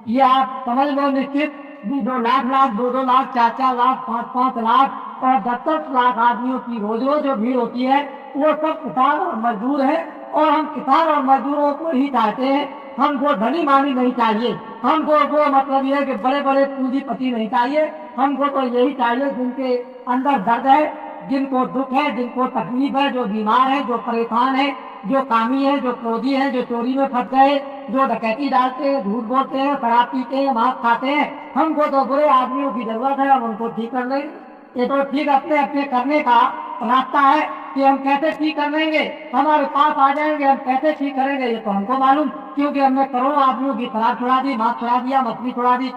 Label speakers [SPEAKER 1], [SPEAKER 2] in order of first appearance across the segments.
[SPEAKER 1] ये आप समझ लो निश्चित 2 लाख 2 लाख 4 लाख 5 लाख और 10 लाख आदमियों की रोज रोज जो भीड़ होती है वो सब किसान और मजदूर है। और हम किसान और मजदूरों को ही चाहते हैं। हमको धनी मानी नहीं चाहिए। हमको वो मतलब ये है कि बड़े बड़े पूंजीपति नहीं चाहिए। हमको तो यही चाहिए जिनके अंदर दर्द है, जिनको दुख है, जिनको तकलीफ है, जो बीमार है, जो परेशान है, जो कामी है, जो क्रोधी है, जो चोरी में फंस गए, जो डकैती डालते हैं, झूठ बोलते हैं, शराब पीते हैं, मांस खाते हैं। हमको तो बुरे आदमियों की जरूरत है, हम उनको ठीक कर लेंगे। ये तो ठीक अपने अपने करने का रास्ता है कि हम कैसे ठीक कर लेंगे। हमारे पास आ जाएंगे, हम कैसे ठीक करेंगे ये तो हमको मालूम, क्योंकि हमने करोड़ों आदमियों की शराब छुड़ा दी, मांस छुड़ा दिया, मछली छुड़ा दी,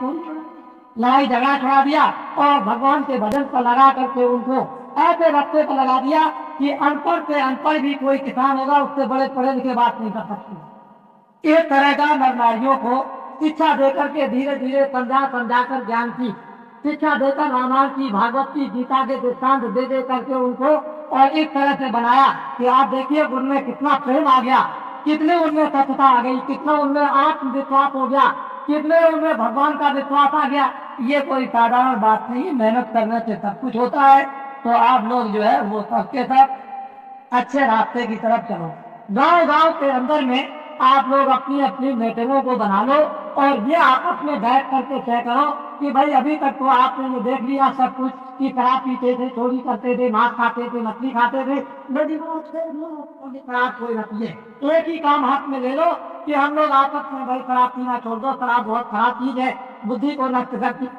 [SPEAKER 1] लड़ाई झगड़ा छुड़ा दिया और भगवान के भजन पर लगा करके उनको ऐसे रास्ते पर लगा दिया कि अनपढ़ से अनपढ़ भी कोई किसान होगा उससे बड़े पढ़े लिखे बात नहीं कर सकते। इस तरह का नर नारियों को शिक्षा देकर के धीरे धीरे समझा समझाकर ज्ञान की शिक्षा देकर रामायण की, भागवत की, गीता के दृष्टांत दे दे करके उनको और इस तरह से बनाया कि आप देखिए उनमें कितना प्रेम आ गया, कितने उनमें सत्यता आ गई, कितना उनमें आत्मविश्वास हो गया, कितने उनमें भगवान का विश्वास आ गया। ये कोई साधारण बात नहीं, मेहनत करने से सब कुछ होता है। तो आप लोग जो है वो सबके सब अच्छे रास्ते की तरफ चलो। गांव गांव के अंदर में आप लोग अपनी अपनी मीटिंगों को बना लो और ये आपस में बैठ करके तय करो कि भाई अभी तक तो आपने ये देख लिया सब कुछ कि शराब पीते थे, चोरी करते थे, मांस खाते थे, मछली खाते थे, लेकिन शराब कोई न पिए। एक ही काम हाथ में ले लो कि हम लोग आपस में भाई शराब पीना छोड़ दो, शराब बहुत खराब चीज है, बुद्धि को नष्ट करती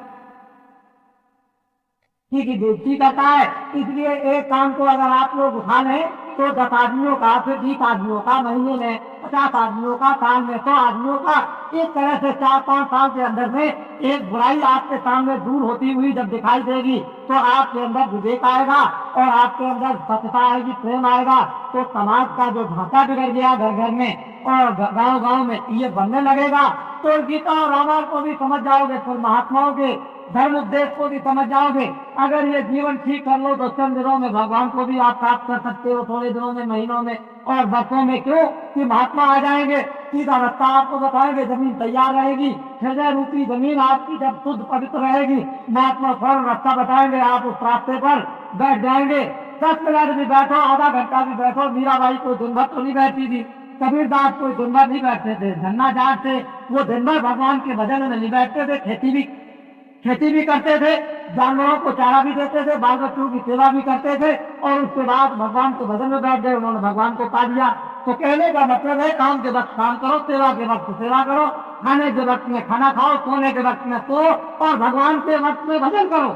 [SPEAKER 1] की बेइज्जती करता है। इसलिए एक काम को अगर आप लोग उठा लें तो 10 आदमियों का, फिर 20 आदमियों का, महीने में 50 आदमियों का, साल में 100 आदमियों का, इस तरह से 4-5 साल के अंदर में एक बुराई आपके सामने दूर होती हुई जब दिखाई देगी तो आपके अंदर विवेक आएगा और आपके अंदर सत्यता आएगी, प्रेम आएगा। तो समाज का जो ढांचा बिगड़ गया घर घर में और गांव गांव में ये बनने लगेगा। तो गीता और रामायण को भी समझ जाओगे, फिर महात्माओं के धर्म उपदेश को भी समझ जाओगे। अगर ये जीवन ठीक कर लो तो चंद दिनों में भगवान को भी आप प्राप्त कर सकते हो, थोड़े दिनों में, महीनों में और वर्षों में। क्यों कि महात्मा आ जाएंगे, सीधा रास्ता आपको बताएंगे, जमीन तैयार रहेगी, हृदय रूपी जमीन आपकी जब शुद्ध पवित्र रहेगी, महात्मा फल रास्ता बताएंगे, आप उस रास्ते पर बैठ जाएंगे। 10 मिनट भी बैठो, आधा घंटा भी बैठो। मीराबाई को दिन भर तो नहीं बैठती थी, कबीरदास कोई दिन भर नहीं बैठते थे, धन्ना जाट थे, वो दिन भर भगवान के भजन में नहीं बैठते थे, खेती भी करते थे, जानवरों को चारा भी देते थे, बाल बच्चों की सेवा भी करते थे और उसके बाद भगवान के भजन में बैठ गए, उन्होंने भगवान को पा लिया। तो कहने का मतलब है काम के वक्त काम करो, सेवा के वक्त सेवा करो, खाने के वक्त में खाना खाओ, सोने के वक्त में सो और भगवान के वक्त में भजन करो।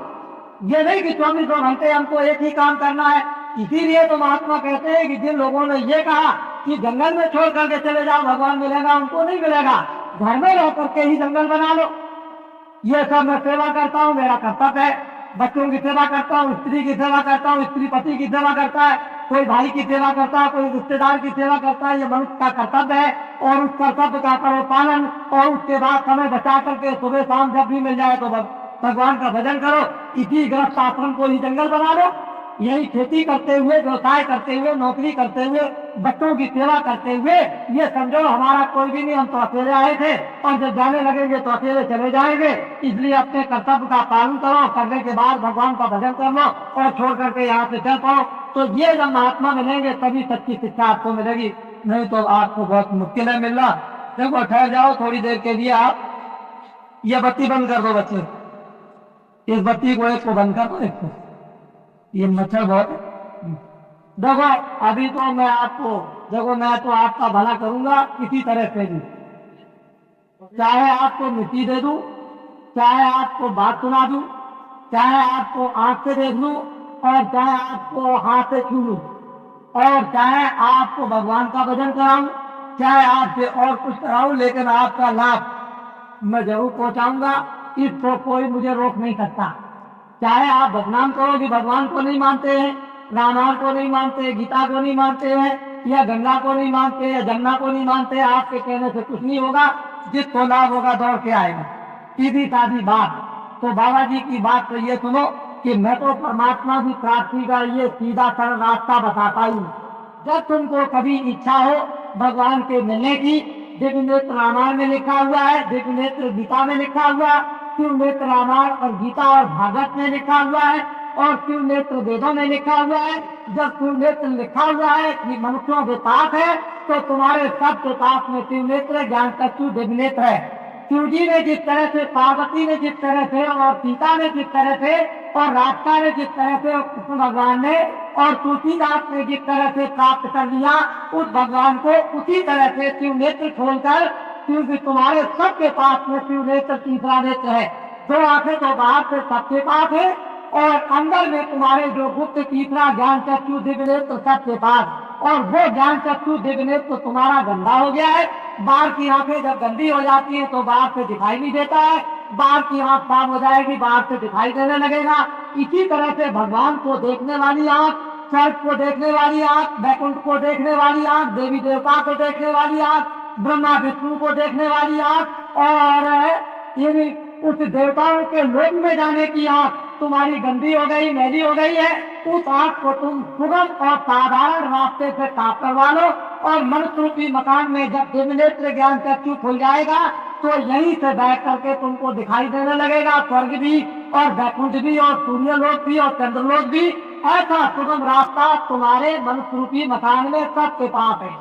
[SPEAKER 1] ये नहीं कि 24 घंटे हमको एक ही काम करना है। इसीलिए तो महात्मा कहते हैं कि जिन लोगों ने ये कहा कि जंगल में छोड़ करके चले जाओ भगवान मिलेगा, उनको नहीं मिलेगा। घर में रह करके ही जंगल बना लो। ये सब मैं सेवा करता हूँ, मेरा कर्तव्य है। बच्चों की सेवा करता हूँ, स्त्री की सेवा करता हूँ, स्त्री पति की सेवा करता है, कोई भाई की सेवा करता है, कोई रिश्तेदार की सेवा करता है। ये मनुष्य का कर्तव्य है और उस कर्तव्य का करो पालन और उसके बाद समय बचा करके सुबह शाम जब भी मिल जाए तो भगवान का भजन करो। इसी गृहस्थ आश्रम को ही जंगल बना लो। यही खेती करते हुए, व्यवसाय करते हुए, नौकरी करते हुए, बच्चों की सेवा करते हुए, ये समझो हमारा कोई भी नहीं, हम तो अकेले आए थे और जब जाने लगेंगे तो अकेले चले जाएंगे। इसलिए अपने कर्तव्य का पालन करो, करने के बाद भगवान का भजन कर लो और छोड़ करके यहाँ से चल पाओ। तो ये जब महात्मा मिलेंगे तभी सच्ची शिक्षा आपको मिलेगी, नहीं तो आपको बहुत मुश्किल है मिलना। देखो ठहर जाओ थोड़ी देर के लिए, आप ये बत्ती बंद कर दो बच्चे, इस बत्ती को एक को बंद कर दो, एक को, ये मच्छर बहुत। देखो अभी तो मैं आपको, देखो मैं तो आपका भला करूंगा किसी तरह से भी, चाहे आपको मिट्टी दे दूं, चाहे आपको बात सुना दूं, चाहे आपको आंख से देख लूं और चाहे आपको हाथ से छू लूं और चाहे आपको भगवान का भजन कराऊं, चाहे आपसे और कुछ कराऊं, लेकिन आपका लाभ मैं जरूर पहुंचाऊंगा। इसको कोई मुझे रोक नहीं सकता। चाहे आप बदनाम करो कि भगवान को नहीं मानते हैं, रामायण को नहीं मानते, गीता को नहीं मानते हैं, या गंगा को नहीं मानते, या जमुना को नहीं मानते, आपके कहने से कुछ नहीं होगा। जिसको लाभ होगा दौड़ के आएगा। सीधी साधी बात। तो बाबा जी की बात तो ये सुनो कि मैं तो परमात्मा की प्राप्ति का ये सीधा सरल रास्ता बताता हूँ। जब तुमको कभी इच्छा हो भगवान के मिलने की, दिव्य नेत्र रामायण में लिखा हुआ है, दिव्य नेत्र गीता में लिखा हुआ, शिव नेत्र रामायण और गीता और भागवत में लिखा हुआ है, और शिव नेत्र वेदों में लिखा हुआ है। जब शिव नेत्र लिखा हुआ है कि मनुष्यों के पास है, तो तुम्हारे सबके पास में शिव नेत्र ज्ञान चक्षु दिव्य नेत्र है। शिव जी ने जिस तरह से, पार्वती ने जिस तरह से, और सीता ने जिस तरह से, और राधिका ने जिस तरह से, और कृष्ण भगवान ने और तुलसीदास ने जिस तरह से प्राप्त कर लिया उस भगवान को, उसी तरह से शिव नेत्र खोलकर, क्योंकि तुम्हारे सबके पास में शिव नेत्र तीसरा नेत्र है। दो आंखें तो बाहर से सबके पास है, और अंदर में तुम्हारे जो गुप्त तीसरा ज्ञान चक्षु दिव्य नेत्र सबके पास, और वो ज्ञान चक्षु दिव्य नेत्र तुम्हारा गंदा हो गया है। बाहर की आंखें जब गंदी हो जाती है तो बाहर से दिखाई नहीं देता है, बाहर की आंख साफ हो जाएगी, बाहर से दिखाई देने लगेगा। इसी तरह से भगवान को देखने वाली आंख, स्वर्ग को देखने वाली आंख, वैकुंठ को देखने वाली आंख, देवी देवता को देखने वाली आंख, ब्रह्मा विष्णु को देखने वाली आंख, और ये उस देवताओं के लोक में जाने की आंख तुम्हारी गंदी हो गई, मैली हो गई है। उस आंख को तुम सुगम और साधारण रास्ते से साफ करवा लो, और मनुष्य रूपी मकान में जब दिव्य नेत्र ज्ञान चक्षु खुल जाएगा तो यहीं से बैठ करके तुमको दिखाई देने लगेगा स्वर्ग भी, और वैकुंठ भी, और सूर्यलोक भी, और चंद्रलोक भी। ऐसा सुगम रास्ता तुम्हारे मनुष्य रूपी मकान में सबके पास है।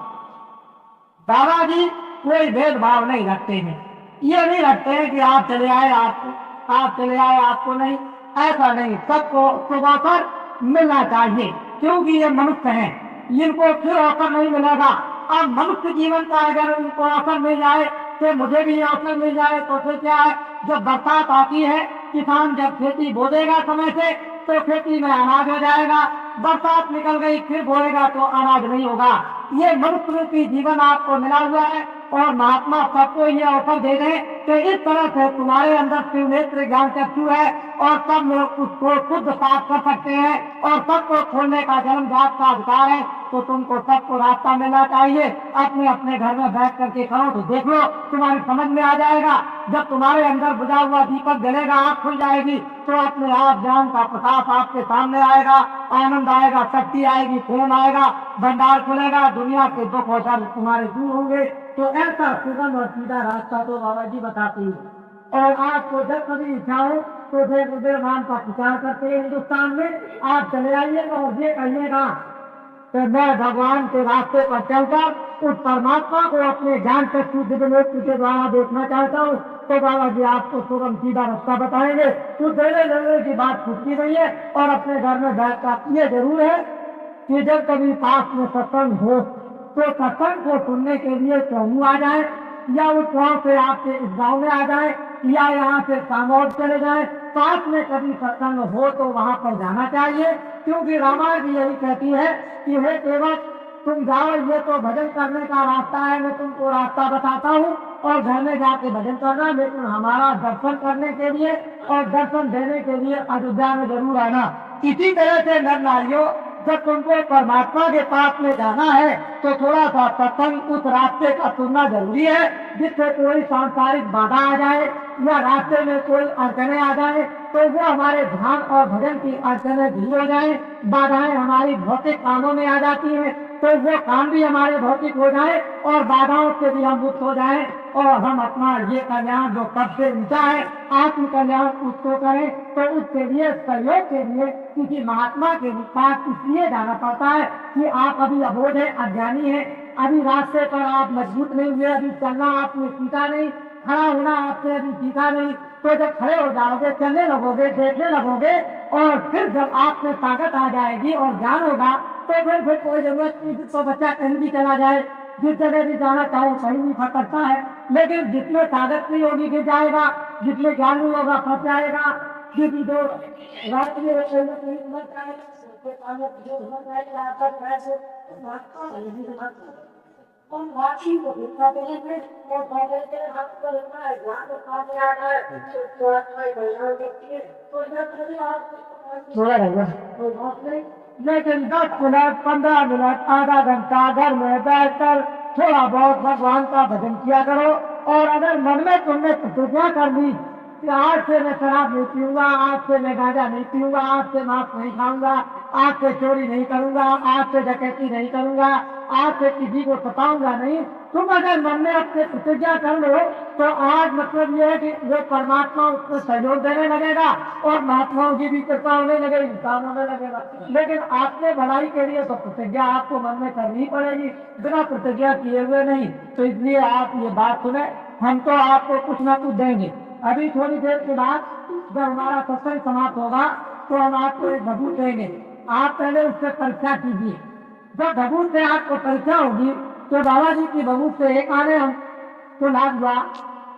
[SPEAKER 1] दादाजी कोई भेदभाव नहीं रखते हैं, ये नहीं रखते हैं कि आप चले आए आप चले आए, आपको नहीं, ऐसा नहीं। सबको सुबह अवसर मिलना चाहिए, क्योंकि ये मनुष्य हैं, इनको फिर अवसर नहीं मिलेगा। अब मनुष्य जीवन का अगर उनको अवसर मिल जाए तो मुझे भी अवसर मिल जाए, तो फिर क्या है, जब बरसात आती है, किसान जब खेती बो देगा समय से, तो खेती में अनाज हो जाएगा। बरसात निकल गई फिर बोएगा तो अनाज नहीं होगा। ये मनुष्य रूपी जीवन आपको मिला हुआ है, और महात्मा सबको ये अवसर दे दें कि इस तरह से तुम्हारे अंदर शिव नेत्र ज्ञान चक्षु है, और सब लोग उसको शुद्ध साफ कर सकते हैं, और सबको खोलने का जन्मजात का अधिकार है। तो तुमको सबको रास्ता मिलना चाहिए। अपने अपने घर में बैठ करके करो तो देख लो, तुम्हारी समझ में आ जाएगा। जब तुम्हारे अंदर बुझा हुआ दीपक जलेगा, आँख खुल जाएगी, तो अपने आप ज्ञान का प्रकाश आपके सामने आएगा, आनंद आएगा, शक्ति आएगी, प्रेम आएगा, भंडार खुलेगा, दुनिया के दुख और दर्द तुम्हारे दूर होंगे। तो ऐसा सुगम और सीधा रास्ता तो बाबा जी बताते हैं। और आपको जब कभी इच्छा हो तो उदयमान का प्रचार करते हैं हिंदुस्तान में, आप चले आइएगा और ये कहिएगा तो मैं भगवान के रास्ते पर चलकर उस परमात्मा को अपने ज्ञान चक्षु दिव्य नेत्र के द्वारा देखना चाहता हूँ, तो बाबा जी आपको सुगम सीधा रास्ता बताएंगे। तो देने लेने की बात छुटती नहीं है। और अपने घर में बैठकर ये जरूर है कि जब कभी पास में सत्संग हो तो सत्संग को सुनने के लिए चौमू आ जाए, या उस गाँव से आपके इस गाँव में आ जाए, या यहाँ से सामौर चले जाए। पास में कभी सत्संग हो तो वहाँ पर जाना चाहिए, क्योंकि रामायण भी यही कहती है कि हे केवल तुम जाओ, ये तो भजन करने का रास्ता है, मैं तुमको रास्ता बताता हूँ, और घर में जाके भजन करना, लेकिन हमारा दर्शन करने के लिए और दर्शन देने के लिए अयोध्या में जरूर आना। इसी तरह से नर नारियों, जब तुमको परमात्मा के पास में जाना है तो थोड़ा सा सत्संग उस रास्ते का सुनना जरूरी है, जिससे कोई सांसारिक बाधा आ जाए या रास्ते में कोई अड़चने आ जाए तो वो हमारे ध्यान और भजन की अड़चने दूर हो जाए। बाधाएं हमारी भौतिक कामों में आ जाती हैं तो वो काम भी हमारे भौतिक हो जाए और बाधाओं से भी हम मुक्त हो जाए, और हम अपना ये कल्याण जो सबसे ऊंचा है आत्म कल्याण उसको करें। तो उसके लिए सहयोग के लिए किसी महात्मा के पास इसलिए जाना पड़ता है कि आप अभी अबोध है, अज्ञानी है, अभी रास्ते पर आप मजबूत नहीं हुए, अभी चलना आपने सीखा नहीं, खड़ा होना आपने अभी सीखा नहीं। तो जब खड़े हो जाओगे, चलने लगोगे, देखने लगोगे, और फिर जब आप में ताकत आ जाएगी और ज्ञान होगा तो फिर कोई जरूरत नहीं। तो बच्चा कहीं भी चला जाए, जिस जगह भी जाना चाहे कहीं भी फटकता है, लेकिन जिसमें ताकत नहीं होगी गिर जाएगा, जिसमें ज्ञान नहीं होगा फंस जाएगा। जिसकी जो रात में थोड़ा रहेगा, लेकिन 10 मिनट 15 मिनट आधा घंटा घर में बैठकर थोड़ा बहुत भगवान का भजन किया करो। और अगर मन में तुमने प्रतिज्ञा कर ली कि आज से मैं शराब नहीं पीऊंगा, आज से मैं गांजा नहीं पीऊंगा, आज से मांस नहीं खाऊंगा, आज से चोरी नहीं करूंगा, आज से डकैती नहीं करूंगा, आज से किसी को सताऊंगा नहीं, तुम अगर मन में अपने प्रतिज्ञा कर लो तो आज मतलब ये है कि वो परमात्मा उसको सहयोग देने लगेगा और महात्माओं की भी कृपा होने लगेगी, काम होने लगेगा। लेकिन आपने भलाई के लिए तो प्रतिज्ञा आपको मन में करनी पड़ेगी, बिना प्रतिज्ञा किए हुए नहीं। तो इसलिए आप ये बात सुने, हम तो आपको कुछ ना कुछ देंगे। अभी थोड़ी देर के बाद जब हमारा सत्संग समाप्त होगा तो हम आपको एक भभूत देंगे। आप पहले उससे परीक्षा कीजिए। जब भभूत से आपको परीक्षा होगी तो बाबा जी की भभूत से एक आने हम तो लाभ हुआ,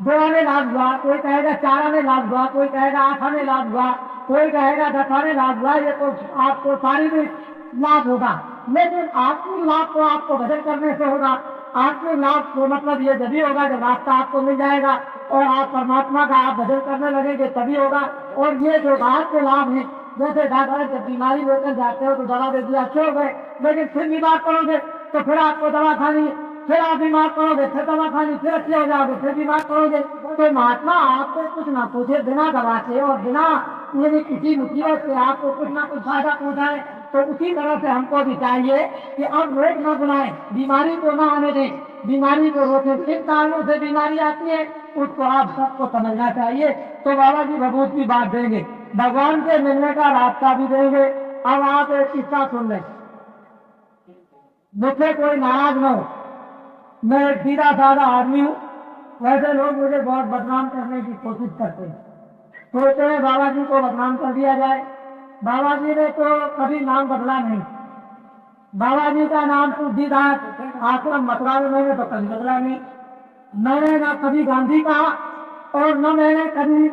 [SPEAKER 1] 2 आने लाभ हुआ, कोई कहेगा 4 आने लाभ हुआ, कोई कहेगा 8 आने लाभ हुआ, कोई कहेगा 10 आने लाभ हुआ। ये तो आपको शारीरिक लाभ होगा, लेकिन आत्मिक लाभ तो आपको भजन करने से होगा। आत्मिक लाभ को मतलब ये जब होगा जब रास्ता आपको मिल जाएगा और आप परमात्मा का आप भजन करने लगेंगे तभी होगा। और ये जो बाहर के लाभ है, जैसे दादा जब बीमारी लेकर जाते हो तो दवा दे दिया, अच्छे हो गए, लेकिन फिर बीमार पड़ोगे तो फिर आपको दवा खानी, फिर आप बीमार पड़ोगे, फिर दवा खानी, फिर अच्छे हो जाओगे, फिर बीमार पड़ोगे। तो महात्मा आपको कुछ ना पूछे, बिना दवा के और बिना ये किसी मुसीबत से आपको कुछ ना कुछ फायदा पहुंचाए। तो उसी तरह से हमको भी चाहिए कि अब रोक न बुलाएं, बीमारी को न आने दें, बीमारी को रोकें। किन कारणों से बीमारी आती है उसको आप सबको समझना चाहिए। तो बाबा जी भभूत की बात देंगे, भगवान से मिलने का रास्ता भी देंगे। अब आप एक किस्सा सुन लें, मुझसे कोई नाराज न हो, मैं एक सीधा साधा आदमी हूँ। वैसे लोग मुझे बहुत बदनाम करने की कोशिश करते हैं, सोचते हैं बाबा जी को बदनाम कर दिया जाए। बाबा जी ने तो कभी नाम बदला नहीं, बाबा जी का नाम तुलसीदास आश्रम मथुरा में मैंने तो कभी बदला नहीं। मैंने न कभी गांधी कहा और न मैंने कभी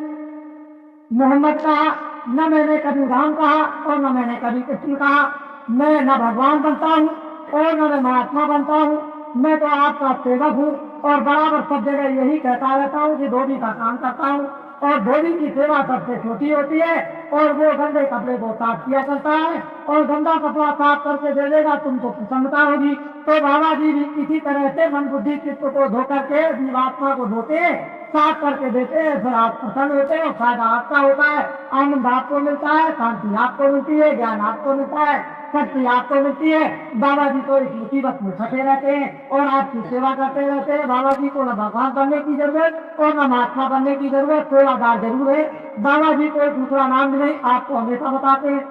[SPEAKER 1] मोहम्मद कहा, न मैंने कभी राम कहा और न मैंने कभी कृष्ण कहा। मैं न भगवान बनता हूँ और न मैं महात्मा बनता हूँ, मैं तो आपका सेवक हूँ और बराबर सब जगह यही कहता रहता हूँ कि धोबी का काम करता हूँ। और धोबी की सेवा सबसे छोटी होती है और वो गंदे कपड़े को साफ किया करता है और गंदा कपड़ा साफ करके दे देगा, तुमको प्रसन्नता होगी। तो बाबा जी भी इसी तरह से मन बुद्धि चित्त को धो करके जीवात्मा को धोते हैं, साफ करके देते हैं, फिर आप प्रसन्न होते हैं, फायदा आपका होता है, आनंद आपको मिलता है, शांति आपको मिलती है, ज्ञान आपको मिलता है, शक्ति आपको मिलती है। बाबा जी तो इस मुसीबत में फंसे रहते हैं और आपकी सेवा करते रहते हैं। बाबा जी को न भगवान बनने की जरूरत और न महात्मा बनने की जरूरत, सेवादार जरूर है। बाबा जी कोई दूसरा नाम नहीं आपको हमेशा बताते हैं।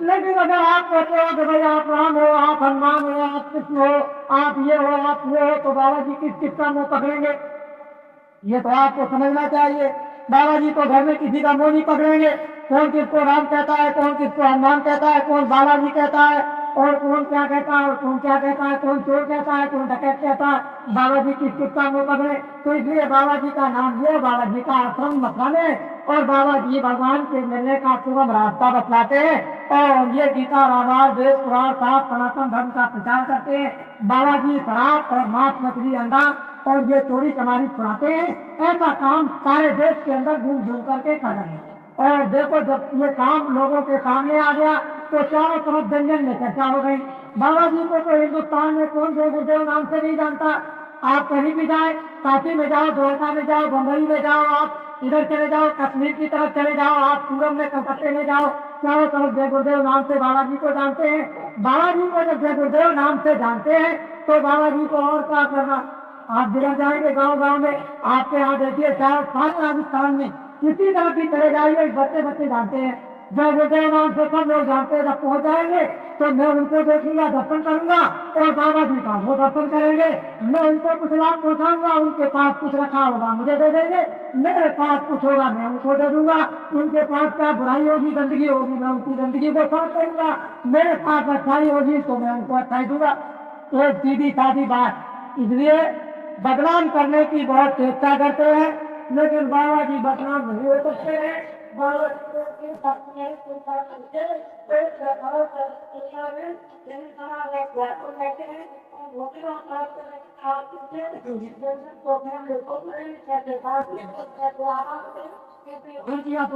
[SPEAKER 1] लेकिन अगर आप कहते हो कि भाई आप राम हो, आप हनुमान हो, आप कृष्ण हो, आप ये हो, आप वो हो, तो बाबा जी किस किसका मुंह पकड़ेंगे, ये तो आपको समझना चाहिए। बाबा जी तो घर में किसी का मुंह नहीं पकड़ेंगे। कौन किसको राम कहता है, कौन किसको हनुमान कहता है, कौन बालाजी कहता है और कौन क्या कहता है और कौन क्या कहता है, कौन चोर कहता है, कौन डकैत कहता है। बाबा जी किस किसका मुंह पकड़े। तो इसलिए बाबा जी का नाम लिया, बाबा जी का आश्रम मथुरा और बाबा जी भगवान के मिलने का सुगम रास्ता बतलाते हैं और ये गीता रामायण वेद पुराण साफ सनातन धर्म का प्रचार करते हैं। बाबा जी शराब और मांस मछली अंडा और ये चोरी चमारी छुड़ाते हैं। ऐसा काम सारे देश के अंदर घूम घूम करके कर रहे हैं। और देखो जब ये काम लोगों के सामने आ गया तो चारों तरफ जंजन में चर्चा हो गई। बाबा जी को तो हिंदुस्तान में कौन जय गुरुदेव नाम से नहीं जानता। आप कहीं भी जाए, काशी में जाओ, द्वारका में जाओ, बम्बई में जाओ, आप इधर चले जाओ, कश्मीर की तरफ चले जाओ, आप सूरत में कलकत्ते में जाओ, चारों तरफ जय गुरुदेव नाम से बाबा जी को जानते हैं। बाबा जी को जब जय गुरुदेव नाम से जानते हैं तो बाबा जी को और क्या करना। आप जिधर जाएंगे गांव गांव में, आपके यहाँ देखिए सारे राजस्थान में किसी तरह की चले जाइए, बच्चे बच्चे जानते हैं जय गुरुदेव नाम से, सब लोग जानते हैं। जब पहुंच जाएंगे तो मैं उनको देखूंगा, दर्शन करूंगा और बाबा जी का वो दर्शन करेंगे। मैं उनको कुछ लाभ पहुंचाऊंगा, उनके पास कुछ रखा होगा मुझे दे देंगे, मेरे पास कुछ होगा मैं उनको दे दूंगा। उनके पास क्या बुराई होगी, गंदगी होगी, मैं उनकी गंदगी को साफ करूंगा। मेरे पास अच्छाई होगी तो मैं उनको अच्छाई दूंगा। तो सीधी साधी बात। इसलिए बदनाम करने की बहुत चेष्टा करते हैं, लेकिन बाबा जी बदनाम नहीं हो सकते हैं। बाबा जी तो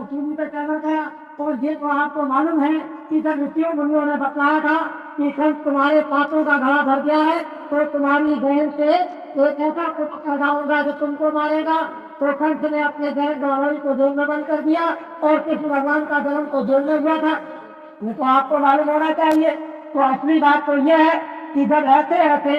[SPEAKER 1] टीवी पे चल रहा था और ये तो आपको मालूम है कि जब ऋषियों मुनियों ने बताया था कि कल तुम्हारे पापों का घड़ा भर गया है तो तुम्हारी बहन से एक ऐसा कुछ पैदा होगा जो तुमको मारेगा। तो कंस ने अपने बहन गौरवी को जेल में बंद कर दिया और कृष्ण भगवान का जन्म तो जेल में हुआ था। ये तो आपको मालूम होना चाहिए। तो असली बात तो यह है कि जब ऐसे ऐसे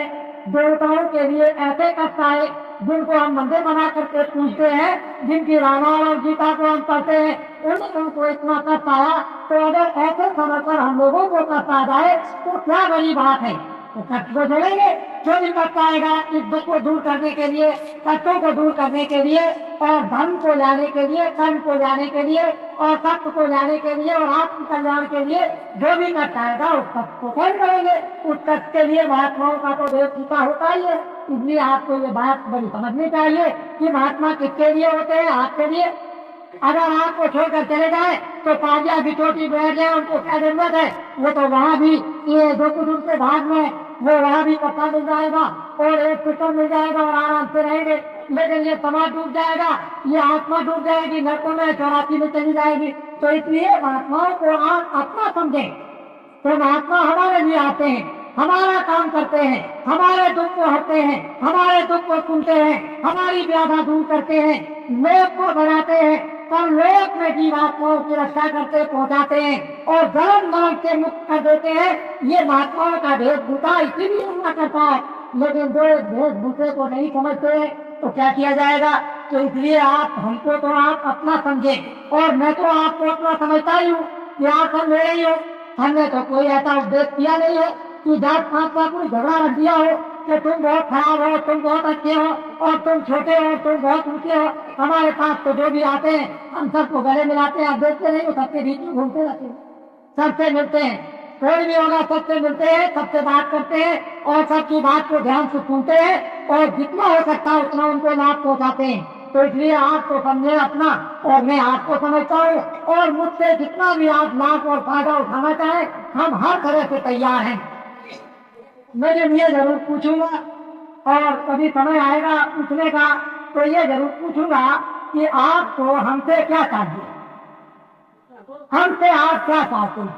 [SPEAKER 1] देवताओं के लिए ऐसे कष्ट आए जिनको हम मंदिर बना करके पूछते हैं, जिनकी रामायण और गीता को हम पढ़ते हैं, उनको इतना कष्ट आया। तो अगर ऐसे समय पर हम लोगों को कष्ट आ जाए तो क्या बड़ी बात है, तो कष्ट को झेलेंगे। जो भी कष्ट आएगा इस दुख को दूर करने के लिए, कष्टों को दूर करने के लिए, और धर्म को लाने के लिए, कर्म को लाने के लिए, और सत्य को लाने के लिए, और आत्म कल्याण के लिए जो भी कष्ट आएगा उस कष्ट को कैसे करेंगे। उस कष्ट के लिए महात्माओं का तो देव टीका होता ही है। इसलिए आपको ये बात बड़ी समझनी चाहिए कि महात्मा किसके लिए होते हैं, आपके लिए। अगर आपको छोड़कर चले जाए तो पाजिया बिछोटी बैठ जाए, उनको क्या जरूरत है, वो तो वहाँ भी ये जो कुछ उनके भाग में वो वहाँ भी पत्ता मिल जाएगा और एक पिटन मिल जाएगा और आराम से रहेंगे। लेकिन ये समाज डूब जाएगा, ये आत्मा डूब जाएगी, नरकों में 84 में चली जाएगी। तो इसलिए महात्माओं को आप अपना समझे। तो महात्मा हमारे लिए आते हैं, हमारा काम करते हैं, हमारे दुख को हटते हैं, हमारे दुख को सुनते हैं, हमारी व्याधा दूर करते हैं, लोक को बनाते हैं, पर लोक में जीवात्माओं की रक्षा करते पहुंचाते हैं और जन्म मरण से मुक्त कर देते हैं। ये महात्माओं का वेशभूषा इसीलिए हुआ करता है। लेकिन जो वेशभूषे को नहीं समझते तो क्या किया जाएगा। तो इसलिए आप हमको तो आप अपना समझे, और मैं तो आपको अपना समझता ही हूँ कि आप सब मेरे ही हो। हमने तो कोई ऐसा उपदेश किया नहीं है कि जात पात का कोई झगड़ा रख दिया हो कि तुम बहुत खराब हो, तुम बहुत अच्छे हो, और तुम छोटे हो, तुम बहुत ऊंचे हो। हमारे पास तो जो भी आते हैं हम सबको गले मिलाते हैं। आप देखते नहीं हो, सबके बीच में घूमते रहते हैं, सबसे मिलते हैं। कोई भी होगा सबसे मिलते हैं, सबसे बात करते हैं और सबकी बात को ध्यान से सुनते हैं और जितना हो सकता है उतना उनको लाभ पहुँचाते हैं। तो इसलिए आपको समझे अपना और मैं आपको समझता हूँ, और मुझसे जितना भी आप लाभ और फायदा उठाना चाहें हम हर तरह से तैयार हैं। मैं ये जरूर पूछूंगा, और कभी समय आएगा पूछने का तो ये जरूर पूछूंगा कि आपको हमसे क्या चाहिए, हमसे आप क्या चाहते हैं,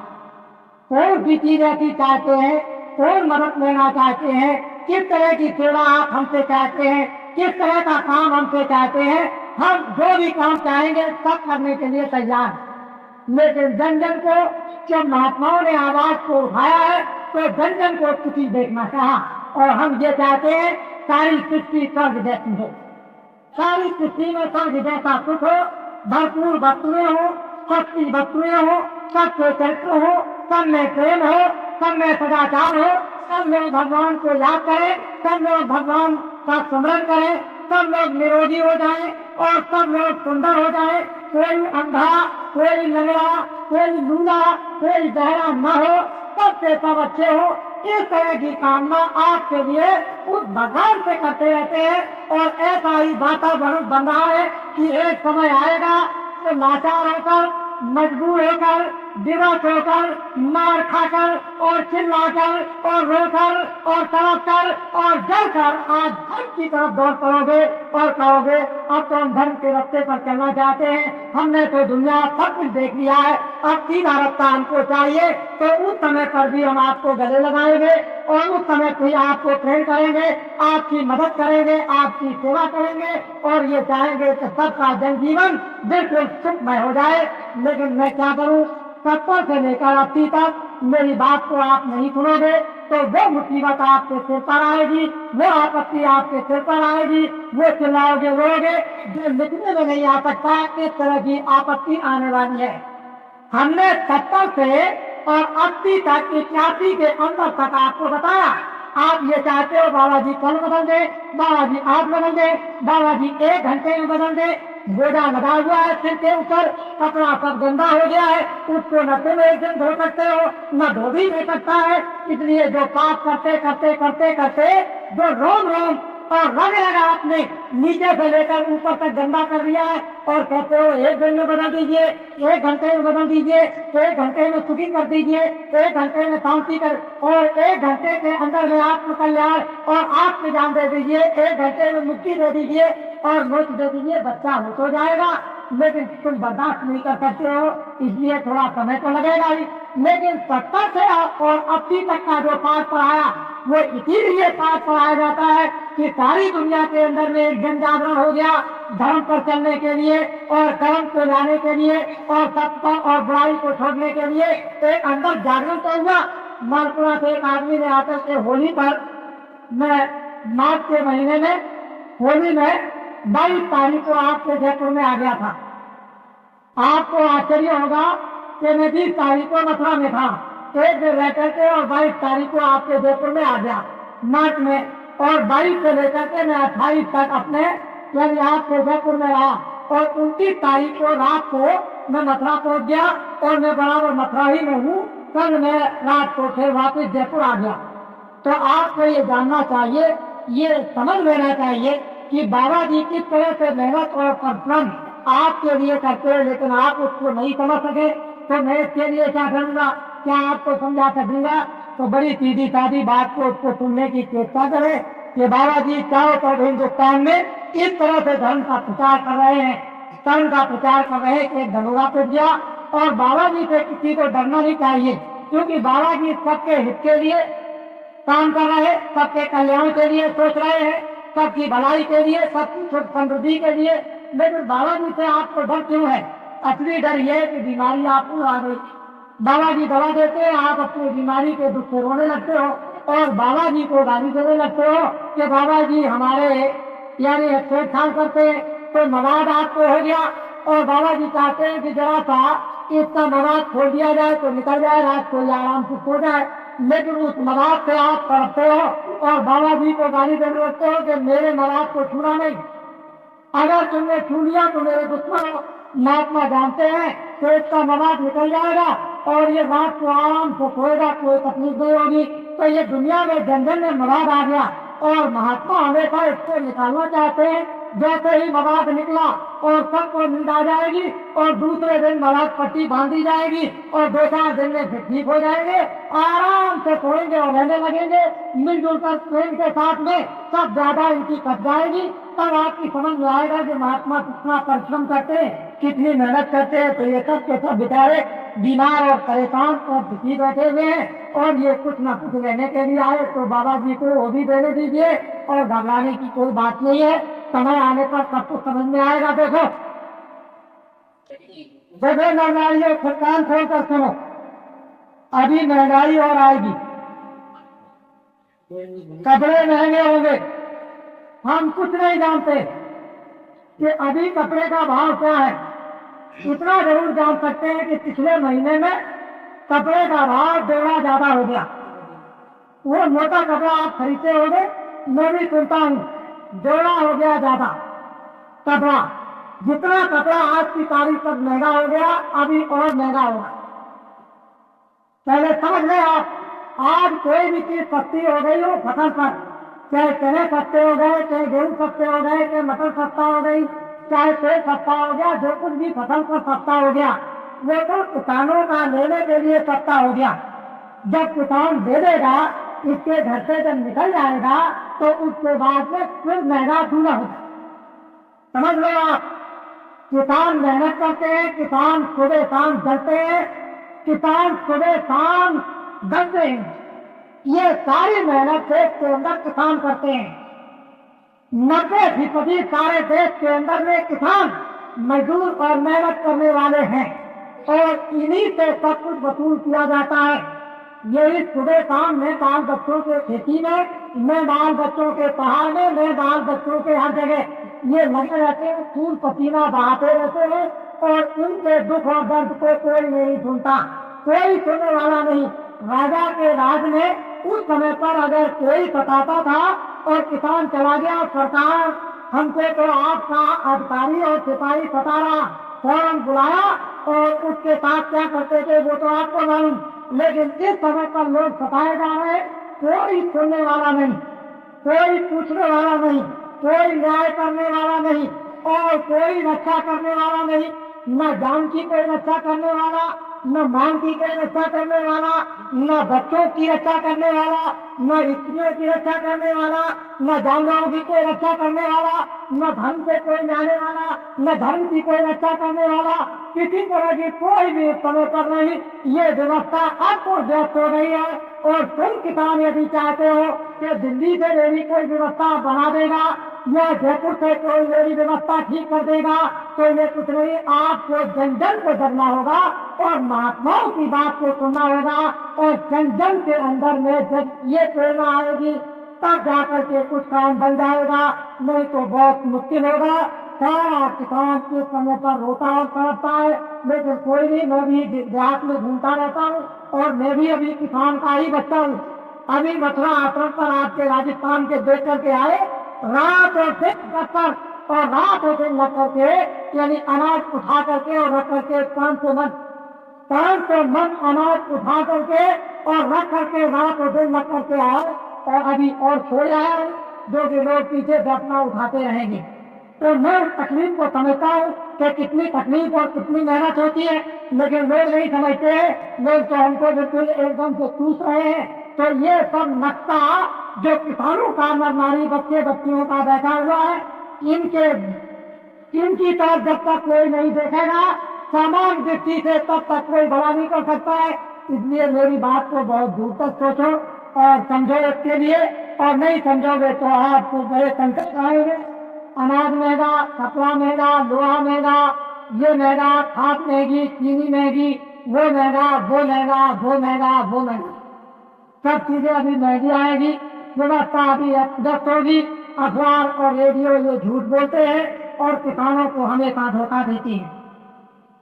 [SPEAKER 1] कौन सी चीज ऐसी चाहते हैं, कौन मदद लेना चाहते हैं, किस तरह की सेवा आप हमसे चाहते हैं, किस तरह का काम हमसे चाहते हैं। हम जो भी काम चाहेंगे सब करने के लिए तैयार। लेकिन जन जन को जब महात्माओं ने आवाज को उठाया है तो जन जन को सुखी देखना चाहा, और हम ये चाहते हैं सारी सृष्टि स्वर्ग जैसी हो, सारी सृष्टि में स्वर्ग जैसा सुख हो, भरपूर वस्तुएं हो, सस्ती वस्तुएं हो, सबके चरित्र हो, सब में प्रेम हो, सब में सदाचार हो, सब लोग भगवान को याद करें, सब लोग भगवान का स्मरण करें, सब लोग निरोगी हो जाएं और सब लोग सुंदर हो जाएं। कोई अंधा, कोई लंगड़ा, कोई लूला, कोई बहरा न हो, सबसे सब अच्छे हो। इस तरह की कामना आपके लिए उस भगवान से करते रहते हैं, और ऐसा ही वातावरण बन रहा है कि एक समय आएगा तो लाचार होकर, मजबूर होकर, दिवस होकर, मार खाकर और चिल्लाकर और रोकर और तड़प कर और जलकर आज धर्म की तरफ दौड़ पड़ोगे और कहोगे अब तो हम धर्म के रास्ते पर चलना चाहते हैं, हमने तो दुनिया सब कुछ देख लिया है, अब सीधा रास्ता हमको चाहिए। तो उस समय पर भी हम आपको गले लगाएंगे और उस समय भी आपको प्रेम करेंगे, आपकी मदद करेंगे, आपकी सेवा करेंगे, और ये चाहेंगे कि सबका जनजीवन बिल्कुल सुखमय हो जाए। लेकिन मैं क्या करूं, 70 से लेकर 80 तक मेरी बात को आप नहीं सुनोगे तो वो मुसीबत आपके सिर पर आएगी, वो आपत्ति आपके सिर पर आएगी, वो चिल्लाओगे रोगे, जो लिखने में नहीं आ सकता इस तरह की आपत्ति आने वाली है। हमने 70 से और 80 तक 81 के अंदर तक आपको बताया। आप ये चाहते हो बाबा जी कल बदल दे, बाबा जी आज बदल दे, बाबा जी 1 घंटे में बदल दे। बोझा लगा हुआ है सिर के ऊपर, कपड़ा सब गंदा हो गया है, उसको न तुम एक दिन धो सकते हो न धो भी नहीं सकता है। इसलिए जो पाप करते करते करते करते जो रोम रोम और रग लगा आपने नीचे से लेकर ऊपर तक गंदा कर दिया है, और कहते हो 1 दिन में बदल दीजिए, 1 घंटे में बदल दीजिए, 1 घंटे में सुखी कर दीजिए, 1 घंटे में शांति कर, और 1 घंटे के अंदर में आत्म कल्याण और आत्म ज्ञान दे दीजिए, 1 घंटे में मुक्ति दे दीजिए और मोक्ष दे दीजिए, बच्चा हो जाएगा। लेकिन तुम बर्दाश्त नहीं कर सकते हो, इसलिए थोड़ा समय तो लगेगा ही। लेकिन 70 से और 80 तक का जो पाठ पढ़ाया वो इसीलिए पाठ पढ़ाया जाता है कि सारी दुनिया के अंदर में एक जन जागरण हो गया धर्म पर चलने के लिए और कर्म को लाने के लिए और सत्य और बुराई को छोड़ने के लिए एक अंदर जागरण तो हुआ। मालपुरा से एक आदमी ने आकर के होली पर मैं मार्च के महीने में होली में 22 तारीख को आपके जयपुर में आ गया था। आपको आश्चर्य होगा कि मैं 20 तारीख को मथुरा में था, एक दिन रह करके और 22 तारीख को आपके जयपुर में आ गया मार्च में, और 22 से लेकर के मैं 28 तक अपने यानी आपके जयपुर में रहा, और 29 तारीख को रात को मैं मथुरा पहुंच गया और मैं बराबर मथुरा ही में हूँ। कल मैं रात को फिर वापस जयपुर आ गया। तो आपको ये जानना चाहिए, ये समझ लेना चाहिए कि बाबा जी किस तरह से मेहनत और परिश्रम आपके लिए करते हैं, लेकिन आप उसको नहीं समझ सके। तो मैं इसके लिए क्या करूँगा, क्या आपको समझा सकूंगा? तो बड़ी सीधी सादी बात को उसको सुनने की चेष्टा करें कि बाबा जी चारों तरफ हिंदुस्तान में इस तरह से धर्म का प्रचार कर रहे हैं, धर्म का प्रचार कर रहे हैं कि धनुरा पिट गया। और बाबा जी से किसी को डरना नहीं चाहिए, क्योंकि बाबा जी सबके हित के लिए काम कर रहे हैं, सबके कल्याण के लिए सोच रहे हैं, सबकी भलाई के लिए, सबकी सुख समृद्धि के लिए। लेकिन बाबा जी से आपको डर क्यों है? असली डर ये है कि बीमारी आपको आ गई, बाबा जी दवा देते हैं, आप अपनी बीमारी के दुख से रोने लगते हो और बाबा जी को गाली देने लगते हो कि बाबा जी हमारे यानी छेड़छाड़ करते हैं। तो मवाद आपको हो गया और बाबा जी चाहते हैं कि जरा सा इसका मवाद खोल दिया जाए तो निकल जाए, रात को आराम से सो जाए। लेकिन उस मवाद से आप करते हो और बाबा जी को गाली देने लगते हो कि मेरे मवाद को छूना नहीं, अगर तुमने छू लिया तो मेरे दुश्मन हो। महात्मा जानते हैं तो इसका मवाद निकल जाएगा और ये रात को आराम से सोएगा, कोई तकलीफ नहीं होगी। तो ये दुनिया में जन जन में मवाद आ गया और महात्मा हमेशा इसको निकालना चाहते हैं। जैसे ही मवाद निकला और सबको नींद आ जाएगी और दूसरे दिन मवाद पट्टी बांधी जाएगी और 2-4 दिन में फिर ठीक हो जाएंगे, आराम से सोएंगे और रहने लगेंगे मिलजुल कर प्रेम के साथ में, सब ज्यादा इनकी कट जाएगी। तब आपकी समझ में आएगा कि महात्मा कितना परिश्रम करते हैं, कितनी मेहनत करते हैं। तो ये सब के सब बेचारे बीमार और परेशान और दुखी बैठे हुए हैं और ये कुछ न कुछ लेने के लिए आए। तो बाबा जी को वो भी देने दीजिए और घबराने की कोई बात नहीं है, समय आने पर सब कुछ समझ में आएगा। देखो महंगाई फिर कान खोल कर सुनो, अभी महंगाई और आएगी, कपड़े महंगे होंगे। हम कुछ नहीं जानते कि अभी कपड़े का भाव क्या है, इतना जरूर जान सकते हैं कि पिछले महीने में कपड़े का भाव दोगुना ज्यादा हो गया। वो मोटा कपड़ा आप खरीदते होंगे, मैं भी सुनता हूँ, दोगुना हो गया ज्यादा कपड़ा। जितना कपड़ा आज की तारीख तक महंगा हो गया, अभी और महंगा होगा। पहले समझ लें आप, आज कोई भी चीज सस्ती हो गई हो फसल पर, चाहे चने सस्ते हो गए, चाहे गेहूं सस्ते हो गए, चाहे मटर सस्ता हो गई, चाहे तेल सस्ता हो गया, जो कुछ भी फसल पर सस्ता हो गया वो तो किसानों का लेने के लिए सस्ता हो गया। जब किसान दे देगा, इसके घर से जब निकल जाएगा तो उसके बाद में फिर महंगा दूना होगा। समझ लो आप, किसान मेहनत करते हैं, किसान सुबह शाम जलते हैं, किसान सुबह शाम गलते हैं, ये सारी मेहनत देश के अंदर किसान करते हैं। 90% सारे देश के अंदर में किसान मजदूर और मेहनत करने वाले हैं और इन्हीं से सब कुछ वसूल किया जाता है। यही सुबह शाम में बाल बच्चों के खेती में बाल बच्चों के पहाड़ में बाल बच्चों के हर जगह ये लगे रहते हैं, खून पसीना बहाते रहते हैं और उनके दुख और दर्द को कोई नहीं सुनता, कोई सुनने वाला नहीं। राजा के राज में उस समय पर अगर कोई सताता था और किसान चला गया, सरकार हमसे तो आपका अधिकारी और सिपाही सता रहा, फौरन बुलाया और उसके साथ क्या करते थे वो तो आपको मालूम। लेकिन इस समय पर लोग सताए जा रहे, कोई सुनने वाला नहीं, कोई पूछने वाला नहीं, कोई न्याय करने वाला नहीं और कोई रक्षा करने वाला नहीं। न जान की कोई रक्षा करने वाला, न मान की कोई रक्षा करने वाला, न बच्चों की रक्षा करने वाला, न स्त्रियों की रक्षा करने वाला, न जानवरों की कोई रक्षा करने वाला, न धन से कोई जाने वाला, न धर्म की कोई रक्षा करने वाला, किसी तरह की कोई भी समय पर नहीं। ये व्यवस्था आपको व्यस्त हो रही है और तुम किसान यदि चाहते हो कि दिल्ली से मेरी कोई व्यवस्था बना देगा या जयपुर से कोई मेरी व्यवस्था ठीक कर देगा, तो ये कुछ नहीं, आपको जन जन को डरना होगा और महात्माओं की बात को सुनना होगा और जन जन के अंदर में जब ये प्रेरणा आएगी तब जाकर के कुछ काम बन जाएगा, नहीं तो बहुत मुश्किल होगा। सारा किसान के समय पर रोता और तड़पता है, लेकिन कोई नहीं, मैं भी देहात में घूमता रहता हूँ और मैं भी अभी किसान का ही बच्चा हूँ। अभी मथुरा आश्रम पर आपके राजस्थान के देख करके आए, रात और दिन पर और रात और दिन लग करके, यानी अनाज उठा करके और रख करके पाँच सौ मन अनाज उठा करके और रख करके रात और दिन लग करके आए, और अभी और सो जाए जो कि लोग पीछे से अपना उठाते रहेंगे। तो मैं तकलीफ को समझता हूँ कि कितनी तकलीफ और कितनी मेहनत होती है, लेकिन लोग नहीं समझते हैं। लोग तो हमको बिल्कुल एकदम से चूस रहे हैं। तो ये सब नक्शा जो किसानों का, नर नारी बच्चे बच्चियों का बैठा हुआ है, इनकी तरफ जब तक कोई नहीं देखेगा सामान्य दृष्टि से, तब तक कोई बड़ा नहीं कर सकता है। इसलिए मेरी बात को बहुत दूर तक सोचो और समझो इसके लिए, और नहीं समझोगे तो आपको बड़े संकट आएंगे। अनाज महंगा, कपड़ा महंगा, लोहा महंगा, ये महंगा, खाद महंगी, चीनी महंगी, वो महंगा, वो महंगा, वो महंगा, वो महंगा, सब चीजें अभी महंगी आएगी। व्यवस्था अभी दस्त होगी। अखबार और रेडियो ये झूठ बोलते हैं और किसानों को हमेशा धोखा देती है।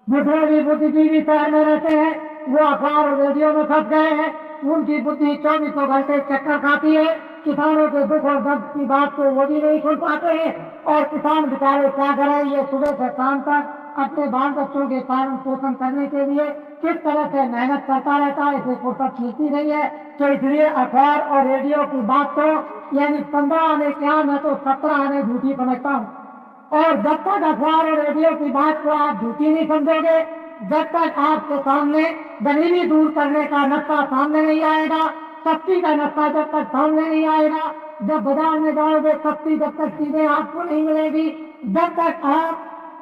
[SPEAKER 1] दूसरे भी बुद्धिजीवी शहर में रहते हैं, वो अखबार और रेडियो में फंस गए हैं। उनकी बुद्धि 24 घंटे चक्कर खाती है। किसानों के दुख और दर्द की बात को वो भी नहीं सुन पाते हैं। और किसान बेचारे क्या करें, ये सुबह से शाम तक अपने बाल बच्चों के पालन पोषण करने के लिए किस तरह से मेहनत करता रहता है, इसे फुर्सत मिलती नहीं है। तो इसलिए अखबार और रेडियो की बात तो यानी 15 आने क्या, मैं तो 17 आने झूठी समझता हूँ। और जब तक अखबार और रेडियो की बात को आप झूठी नहीं समझोगे, जब तक आपके सामने गरीबी दूर करने का नक्शा सामने नहीं आएगा, सख्ती का नक्शा जब तक सामने नहीं आएगा, जब बाजार में जाओगे सख्ती जब तक चीजें आपको नहीं मिलेगी, जब तक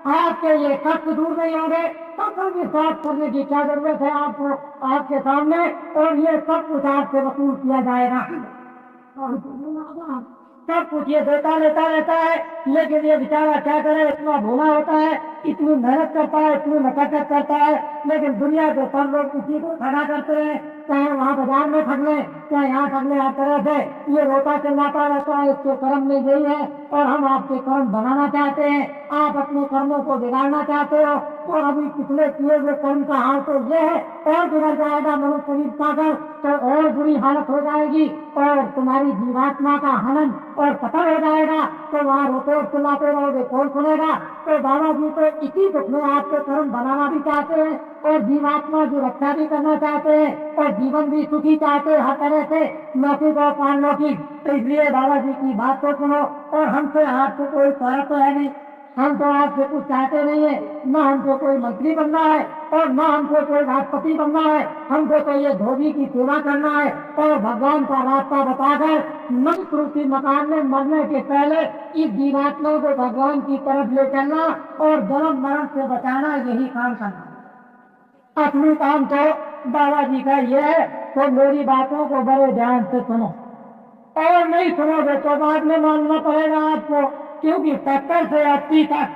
[SPEAKER 1] आपके ये कष्ट दूर नहीं होंगे, तब तक विश्वास करने की क्या जरूरत है आपको आपके सामने। और ये सब कुछ आपसे वसूल किया जाएगा और सब कुछ ये देता लेता रहता है। लेकिन ये बेचारा क्या करे, इतना भोला होता है, इतनी मेहनत करता है, इतनी मशक्कत करता है, लेकिन दुनिया के सब लोग किसी को ठगा करते हैं, चाहे वहाँ बाजार में ठग लें, चाहे यहाँ ठग लें। हर तरह से ये रोता चिल्लाता रहता है, इसके कर्म में यही है और हम आपके कर्म बनाना चाहते हैं, आप अपने कर्मों को बिगाड़ना चाहते हो। और अभी पिछले किए हुए कर्म का हाल तो ये है, और बिगड़ जाएगा मनुष्य शरीर पाकर तो और बुरी हालत हो जाएगी और तुम्हारी जीवात्मा का हनन और पतन हो जाएगा। तो वहाँ रोते और चिल्लाते रहोगे, कौन सुनेगा। तो बाबा जी तो इसी दुख में आपके कर्म बनाना भी चाहते हैं और जीवात्मा की रक्षा भी करना चाहते हैं और जीवन भी सुखी चाहते हैं, हर तरह से लौकिक और पारलौकिक। तो इसलिए बाबा जी की बात को सुनो। और हमसे आपको कोई फर्क तो है नहीं, हम तो आपसे कुछ चाहते नहीं है, न हमको कोई मंत्री बनना है और न हमको कोई राष्ट्रपति बनना है। हमको तो ये धोबी की सेवा करना है और भगवान का रास्ता बताकर मनुष्य मकान में मरने के पहले इस जीवात्मा को भगवान की तरफ ले चलना और जन्म मरण से बचाना, यही काम करना। असली काम तो बाबा जी का ये है। तो मेरी बातों को बड़े ध्यान से सुनो और नहीं सुनोगे तो बाद में मानना पड़ेगा आपको, क्योंकि 70 से 80 तक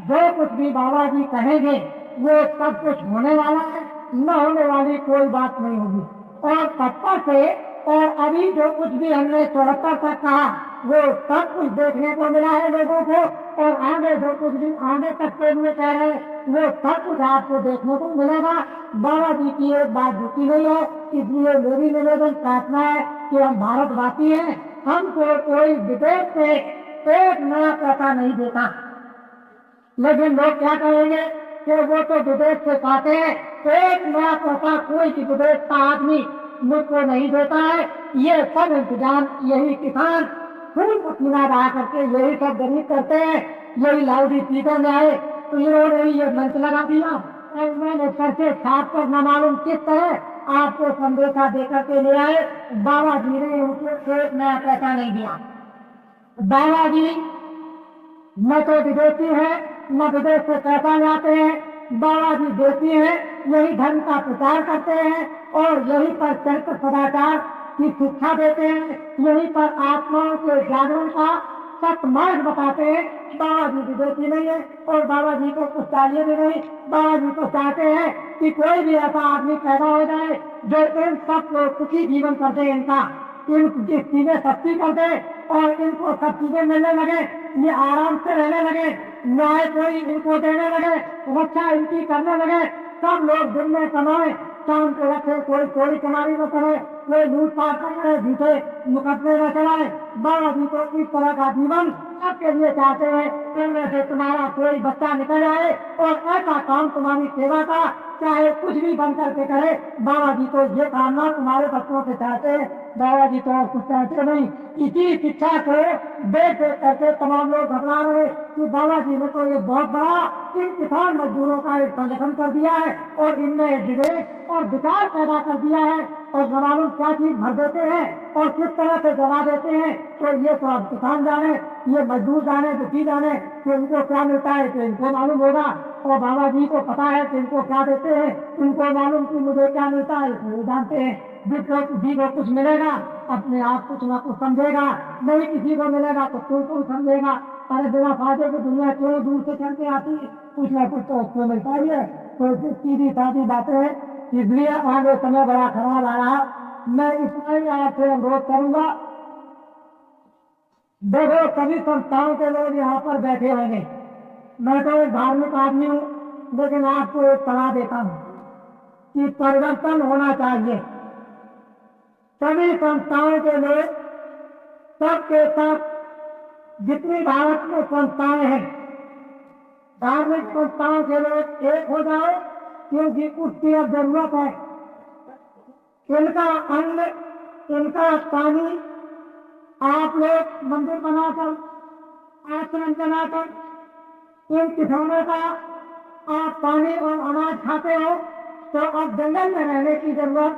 [SPEAKER 1] जो कुछ भी बाबा जी कहेंगे वो सब कुछ होने वाला है, न होने वाली कोई बात नहीं होगी। और 70 से और अभी जो कुछ भी हमने 74 तक कहा वो सब कुछ देखने को मिला है लोगों को, और आगे जो कुछ भी आगे तक के हुए कह रहे वो सब कुछ आपको देखने को मिलेगा। बाबा जी की एक बात झुकी नहीं है, इसलिए मेरी निवेदन प्रार्थना है कि हम भारतवासी हैं, हमको कोई विदेश से एक नया पैसा नहीं देता। लेकिन लोग क्या कहेंगे कि वो तो विदेश से पाते हैं, एक नया पैसा कोई विदेश का आदमी मुझको नहीं देता है। ये सब इंतजाम यही किसान खून पसीना बहा करके यही सब गरीब करते हैं। यही लाउडी स्पीकर में आए तो इन्होंने ये मंच लगा दिया और मैंने करके छाप कर न मालूम किस तरह आपको संदेशा देकर के ले आए। बाबा जी ने उनको एक नया पैसा नहीं दिया। बाबा जी न तो विदेशी है न विदेश से पैसा लाते हैं। बाबा जी देसी है, यही धर्म का प्रचार करते हैं और यही पर चरित्र सदाचार की शिक्षा देते हैं, यही पर आत्माओं के जागरण का सत्मार्ग बताते हैं। बाबा जी विदेशी नहीं है और बाबा जी को कुछ चाहिए भी नहीं। बाबा जी को चाहते हैं कि कोई भी ऐसा आदमी पैदा हो जाए जो इन सब को सुखी जीवन कर दे इनका। इन चीजें सस्ती कर दे और इनको सब चीजें मिलने लगे, ये आराम से रहने लगे, न्याय कोई इनको देने लगे, रक्षा इनकी करने लगे, सब लोग दिन में कमाए, शाम को रखे, कोई चोरी चमारी न करे, कोई लूटपाट न करे, झूठे मुकदमे न चलाए। बाबा जी तो इस तरह का जीवन सबके लिए चाहते हैं। इनमें से तुम्हारा कोई बच्चा निकल आए और ऐसा काम तुम्हारी सेवा का चाहे कुछ भी बन करके करे, बाबा जी तो ये कामना तुम्हारे बच्चों से चाहते हैं। बाबा जी तो कुछ चाहते नहीं। इसी शिक्षा को देख देख करके तमाम लोग घबरा रहे कि बाबा जी ने तो ये बहुत बड़ा इन किसान मजदूरों का एक संगठन कर दिया है और इनमें विवेक और विचार पैदा कर दिया है और जवानों क्या चीज भर देते हैं और किस तरह से जमा देते हैं, तो ये तो अब किसान जाने, ये मजदूर जाने, दुखी जाने कि इनको क्या मिलता है, तो इनको मालूम होगा। और बाबा जी को पता है कि इनको क्या देते हैं, इनको मालूम कि मुझे क्या मिलता है, वो जानते हैं। किसी को कुछ मिलेगा अपने आप कुछ ना कुछ समझेगा, नहीं किसी को मिलेगा तो कोई समझेगा। अरे बिना फायदे की दुनिया क्यों दूर से चलते आती है, कुछ ना कुछ तो उसको मिलता ही है। तो सीधी साधी बातें हैं, इसलिए आगे समय बड़ा खराब आ रहा। मैं इतना ही आपसे अनुरोध करूंगा, देखो सभी संस्थाओं के लोग यहाँ पर बैठे होंगे, मैं तो एक धार्मिक आदमी हूँ, लेकिन आपको एक सलाह देता हूँ कि परिवर्तन होना चाहिए। सभी संस्थाओं के लोग सबके सब जितनी भारत में संस्थाएं हैं, धार्मिक संस्थाओं के लोग एक हो जाओ, क्योंकि उसकी अब जरूरत है। इनका अन्न, इनका पानी आप लोग मंदिर बनाकर, आश्रम बनाकर, इन किसानों का आप पानी और अनाज खाते हो, तो अब जंगल में रहने की जरूरत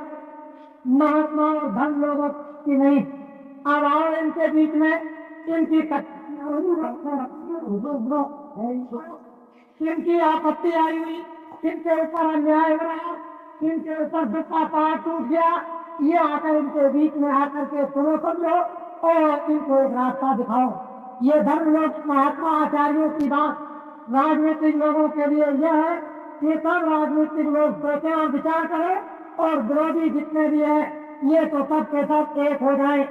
[SPEAKER 1] महात्मा और धन लोगों की नहीं। अब आओ इनके बीच में, इनकी आपत्ति आई हुई, इनके ऊपर अन्याय हो रहा, इनके ऊपर दुख का पहाड़ टूट गया, ये आकर इनके बीच में आकर के सुनो समझो और इनको एक रास्ता दिखाओ। ये धर्म लोग महात्मा आचार्यों की बात राजनीतिक लोगों के लिए यह है कि सब राजनीतिक लोग सोचें और विचार करें और विरोधी जितने भी है ये तो सब के सब एक हो जाए,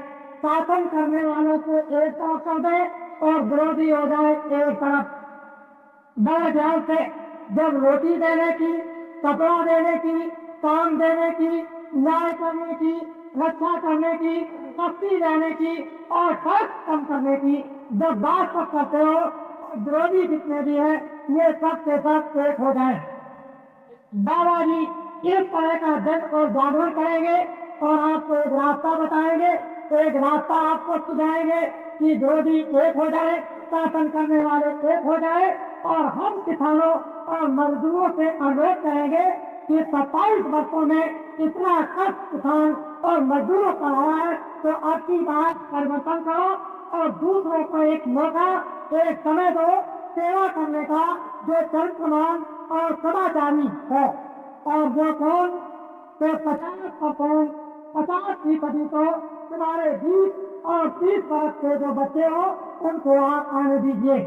[SPEAKER 1] शासन करने वालों को एक तरफ कर दे और विरोधी हो जाए एक तरफ। बड़े ध्यान से जब रोटी देने की, कपड़ा देने की, काम देने की, न्याय करने की, रक्षा करने की, सस्ती देने की और खर्च कम करने की जब बात सब करते हो, विरोधी जितने भी है ये सब के सब एक हो जाए। बाबा जी इस तरह का जन और जागरण करेंगे और आपको एक रास्ता बताएंगे, एक रास्ता आपको सुझाएंगे कि विरोधी एक हो जाए, शासन करने वाले एक हो जाए। और हम किसानों और मजदूरों से अनुरोध करेंगे कि 27 वर्षों में इतना कष्ट किसान और मजदूरों का आया है, तो आपकी बात परिवर्तन करो और दूसरों को एक मौका, एक समय दो सेवा करने का, जो चरित्रवान और सदाचारी है। और जो कौन तो 50% को तुम्हारे 20 और 30 वर्ष के जो बच्चे हो उनको आप आने दीजिए।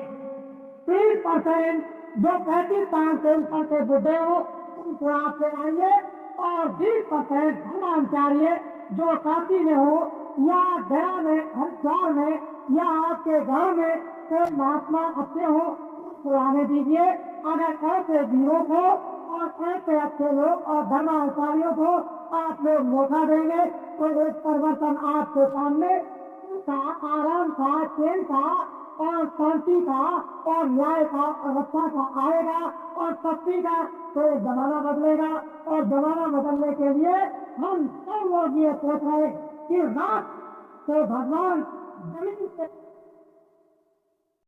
[SPEAKER 1] 30% जो 35 साल से ऊपर के बुढ़े हो उनको आप ले आइए और 20% भगवान चाहिए जो काशी में हो या गया में, हरिद्वार में या आपके गांव में कोई महात्मा अच्छे हो उनको आने दीजिए। अगर ऐसे वीरों को और ऐसे अच्छे लोग और धर्माचार्यों को आप लोग मौका देंगे तो एक परिवर्तन आपके सामने आराम का, चैन का और शांति का और न्याय का और रक्षा का आएगा और शक्ति का, तो जमाना बदलेगा। और जमाना बदलने के लिए हम सब लोग ये सोच रहे कि रात से भगवान जमीन से